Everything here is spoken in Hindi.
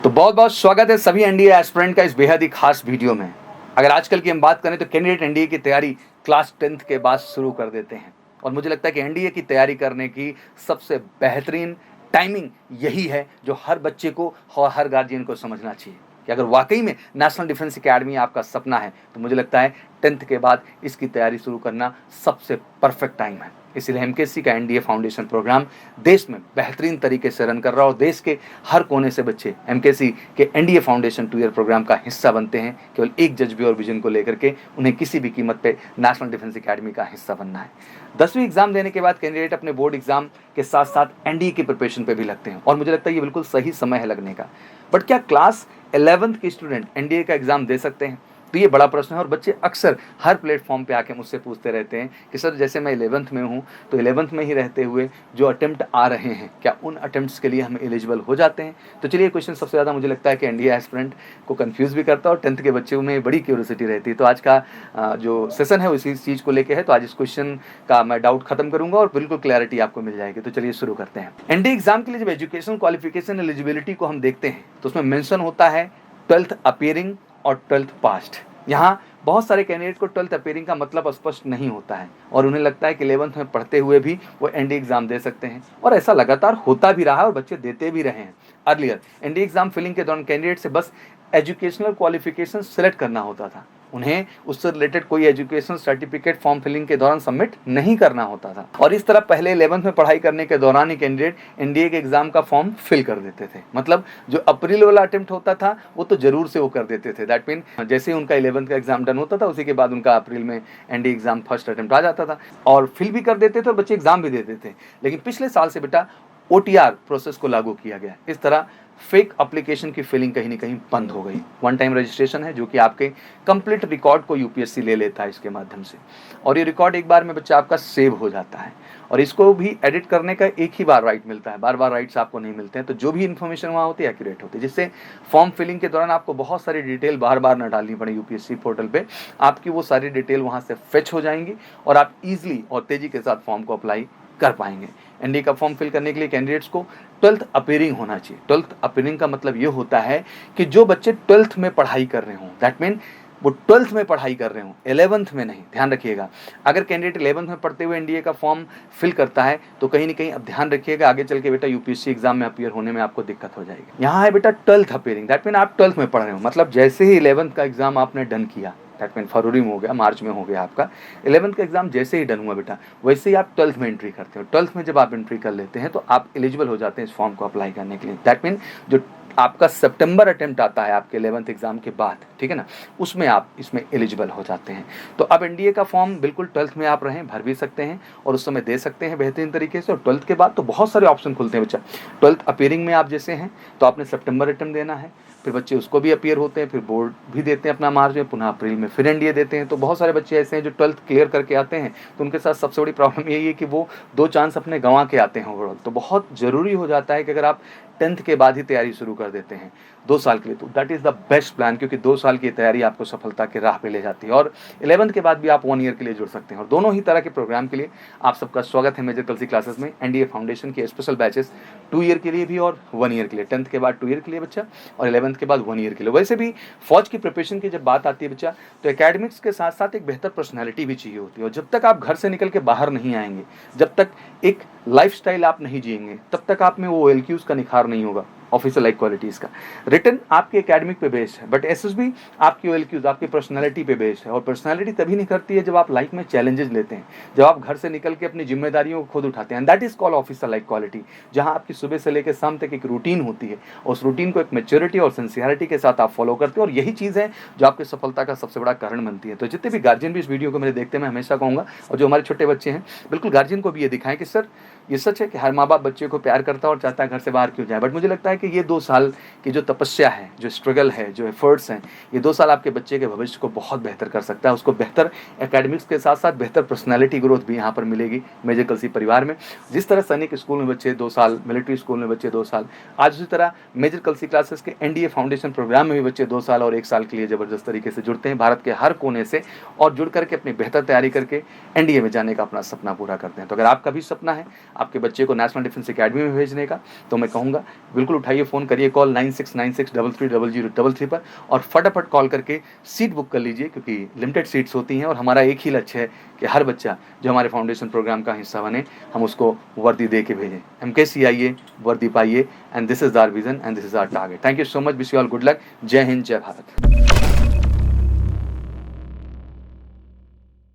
तो बहुत बहुत स्वागत है सभी एनडीए एस्पिरेंट का इस बेहद ही खास वीडियो में। अगर आजकल की हम बात करें तो कैंडिडेट एनडीए की तैयारी क्लास 10th के बाद शुरू कर देते हैं और मुझे लगता है कि एनडीए की तैयारी करने की सबसे बेहतरीन टाइमिंग यही है जो हर बच्चे को और हर गार्जियन को समझना चाहिए कि अगर वाकई में नेशनल डिफेंस एकेडमी आपका सपना है तो मुझे लगता है 10th के बाद इसकी तैयारी शुरू करना सबसे परफेक्ट टाइम है। इसीलिए एमकेसी का एनडीए फाउंडेशन प्रोग्राम देश में बेहतरीन तरीके से रन कर रहा है और देश के हर कोने से बच्चे एमकेसी के एनडीए फाउंडेशन 2 ईयर प्रोग्राम का हिस्सा बनते हैं केवल एक जज्बे और विजन को लेकर के उन्हें किसी भी कीमत पे नेशनल डिफेंस एकेडमी का हिस्सा बनना है। 10वीं एग्जाम देने के बाद कैंडिडेट अपने बोर्ड एग्जाम के साथ साथ एनडीए की प्रिपरेशन पे भी लगते हैं और मुझे लगता है ये बिल्कुल सही समय है लगने का। बट क्या क्लास 11th के स्टूडेंट एनडीए का एग्जाम दे सकते हैं? तो ये बड़ा प्रश्न है और बच्चे अक्सर हर प्लेटफॉर्म पे आके मुझसे पूछते रहते हैं कि सर जैसे मैं 11th में हूँ तो 11th में ही रहते हुए जो अटेम्प्ट आ रहे हैं क्या उन अटेम्प्ट्स के लिए हम एलिजिबल हो जाते हैं? तो चलिए क्वेश्चन सबसे ज़्यादा मुझे लगता है कि एनडीए एस्पिरेंट को कंफ्यूज भी करता है और 10th के बच्चों में बड़ी क्यूरियोसिटी रहती है। तो आज का जो सेशन है उसी चीज़ को लेकर है, तो आज इस क्वेश्चन का मैं डाउट खत्म करूंगा और बिल्कुल क्लैरिटी आपको मिल जाएगी। तो चलिए शुरू करते हैं। एनडीए एग्जाम के लिए जब एजुकेशन क्वालिफिकेशन एलिजिबिलिटी को हम देखते हैं तो उसमें मेंशन होता है 12th अपीयरिंग और 12th पास्ड। यहाँ बहुत सारे कैंडिडेट को 12th अपीयरिंग का मतलब स्पष्ट नहीं होता है और उन्हें लगता है कि 11th में पढ़ते हुए भी वो एनडीए एग्जाम दे सकते हैं और ऐसा लगातार होता भी रहा है और बच्चे देते भी रहे हैं। अर्लियर एनडीए एग्जाम फिलिंग के दौरान कैंडिडेट से बस एजुकेशनल क्वालिफिकेशन सिलेक्ट करना होता था, उन्हें उससे रिलेटेड कोई एजुकेशन सर्टिफिकेट फॉर्म फिलिंग के दौरान सबमिट नहीं करना होता था और इस तरह पहले 11th में पढ़ाई करने के दौरान ही कैंडिडेट एनडीए के एग्जाम का फॉर्म फिल कर देते थे। मतलब जो अप्रैल वाला अटेम्प्ट होता था वो तो जरूर से वो कर देते थे। दैट मीन जैसे ही उनका 11th का एग्जाम डन होता था उसी के बाद उनका अप्रैल में एनडीए एग्जाम फर्स्ट अटेम्प्ट आ जाता था और फिल भी कर देते थे और बच्चे एग्जाम भी देते थे। लेकिन पिछले साल से बेटा ओटीआर प्रोसेस को लागू किया गया। इस तरह फेक एप्लीकेशन की फिलिंग कहीं ना कहीं बंद हो गई। वन टाइम रजिस्ट्रेशन है जो कि आपके कंप्लीट रिकॉर्ड को यूपीएससी ले लेता है इसके माध्यम से और ये रिकॉर्ड एक बार में बच्चा आपका सेव हो जाता है और इसको भी एडिट करने का एक ही बार राइट मिलता है, बार बार राइट्स आपको नहीं मिलते हैं। तो जो भी इन्फॉर्मेशन वहाँ होती है एक्यूरेट होती है, जिससे फॉर्म फिलिंग के दौरान आपको बहुत सारी डिटेल बार बार न डालनी पड़े। यूपीएससी पोर्टल पे आपकी वो सारी डिटेल वहाँ से फेच हो जाएंगी और आप ईजिली और तेजी के साथ फॉर्म को अप्लाई कर पाएंगे। एनडीए का फॉर्म फिल करने के लिए कैंडिडेट्स को 12th अपीयरिंग होना चाहिए। 12th अपीयरिंग का मतलब ये होता है कि जो बच्चे 12th में पढ़ाई कर रहे हों, दैट मीन वो 12th में पढ़ाई कर रहे हों, 11th में नहीं। ध्यान रखिएगा, अगर कैंडिडेट 11th में पढ़ते हुए एनडीए का फॉर्म फिल करता है तो कहीं ना कहीं अब ध्यान रखिएगा आगे चल के बेटा यूपीएससी एग्जाम में अपीयर होने में आपको दिक्कत हो जाएगी। यहाँ है बेटा 12th अपीयरिंग, दैट मीन आप 12th में पढ़ रहे हो, मतलब जैसे ही 11th का एग्जाम आपने डन किया, दैट मीन फरवरी में हो गया, मार्च में हो गया आपका 11th का एग्जाम जैसे ही डन हुआ बेटा वैसे ही आप 12th में एंट्री करते हो। 12th में जब आप एंट्री कर लेते हैं तो आप एलिजिबल हो जाते हैं इस फॉर्म को अप्लाई करने के लिए। दैट मीन जो आपका सितंबर अटेम्प्ट आता है आपके 11th एग्जाम के बाद, ठीक है ना, उसमें आप इसमें एलिजिबल हो जाते हैं। तो अब एनडीए का फॉर्म बिल्कुल 12th में आप रहें भर भी सकते हैं और उस समय दे सकते हैं बेहतरीन तरीके से। और 12th के बाद तो बहुत सारे ऑप्शन खुलते हैं बच्चा। 12th अपीयरिंग में आप जैसे हैं तो आपने सितंबर अटेम्प्ट देना है, फिर बच्चे उसको भी अपीयर होते हैं, फिर बोर्ड भी देते हैं अपना मार्च में, पुनः अप्रैल में फिर एनडीए देते हैं। तो बहुत सारे बच्चे ऐसे हैं जो 12th क्लियर करके आते हैं तो उनके साथ सबसे बड़ी प्रॉब्लम यही है कि वो 2 चांस अपने गंवा के आते हैं ओवरऑल। तो बहुत ज़रूरी हो जाता है कि अगर आप 10th के बाद ही तैयारी शुरू कर देते हैं 2 साल के लिए तो that is the best plan, क्योंकि 2 साल की तैयारी आपको सफलता के राह पे ले जाती है। और 11th के बाद भी आप 1 ईयर के लिए जुड़ सकते हैं और दोनों ही तरह के प्रोग्राम के लिए आप सबका स्वागत है मेजर कलसी क्लासेस में। एनडीए फाउंडेशन के स्पेशल बैचेस 2 ईयर के लिए भी और 1 ईयर के लिए, 10th के बाद 2 ईयर के लिए बच्चा और 11th के बाद 1 ईयर के लिए। वैसे भी फौज की प्रिपरेशन की जब बात आती है बच्चा तो एकेडमिक्स के साथ साथ एक बेहतर पर्सनैलिटी भी चाहिए होती है और जब तक आप घर से निकल के बाहर नहीं आएंगे, जब तक एक लाइफस्टाइल आप नहीं जिएंगे, तब तक आप में वो एलक्यूज का निखार नहीं होगा, ऑफिसर लाइक क्वालिटीज़ का। रिटर्न आपके एकेडमिक पे बेस्ड है बट एसएसबी आपकी ओएलक्यूज आपकी पर्सनालिटी पे बेस्ड है और पर्सनालिटी तभी निखरती है जब आप लाइफ में चैलेंजेस लेते हैं, जब आप घर से निकल के अपनी जिम्मेदारियों को खुद उठाते हैं। That is called officer like quality, जहां आपकी सुबह से लेकर शाम तक एक रूटीन होती है और उस रूटीन को एक मेच्योरिटी और सिंसियरिटी के साथ आप फॉलो करते हो और यही चीज़ है जो आपकी सफलता का सबसे बड़ा कारण बनती है। तो जितने भी गार्जियन भी इस वीडियो को मेरे देखते हैं, मैं हमेशा कहूँगा और जो हमारे छोटे बच्चे हैं बिल्कुल गार्जियन को भी ये दिखाएं कि सर ये सच है कि हर माँ बाप बच्चे को प्यार करता है और चाहता है घर से बाहर क्यों जाए, बट मुझे लगता है कि ये 2 साल की जो तपस्या है, जो स्ट्रगल है, जो एफर्ट्स हैं, ये 2 साल आपके बच्चे के भविष्य को बहुत बेहतर कर सकता है। उसको बेहतर एकेडमिक्स के साथ साथ बेहतर पर्सनालिटी ग्रोथ भी यहाँ पर मिलेगी मेजर कलसी परिवार में। जिस तरह सैनिक स्कूल में बच्चे 2 साल, मिलिट्री स्कूल में बच्चे 2 साल, आज उसी तरह मेजर कलसी क्लासेस के एनडीए फाउंडेशन प्रोग्राम में भी बच्चे 2 साल और 1 साल के लिए ज़बरदस्त तरीके से जुड़ते हैं भारत के हर कोने से और जुड़ करके अपनी बेहतर तैयारी करके एनडीए में जाने का अपना सपना पूरा करते हैं। तो अगर आपका भी सपना है आपके बच्चे को नेशनल डिफेंस एकेडमी में भेजने का, तो मैं कहूँगा बिल्कुल उठाइए, फ़ोन करिए कॉल 9696330033 पर और फटाफट कॉल करके सीट बुक कर लीजिए, क्योंकि लिमिटेड सीट्स होती हैं और हमारा एक ही लक्ष्य है कि हर बच्चा जो हमारे फाउंडेशन प्रोग्राम का हिस्सा बने, हम उसको वर्दी दे के भेजें। MKC आइए, वर्दी पाइए, and this is our vision and this is our target. Thank you so much, wish you all good luck. जय हिंद, जय भारत।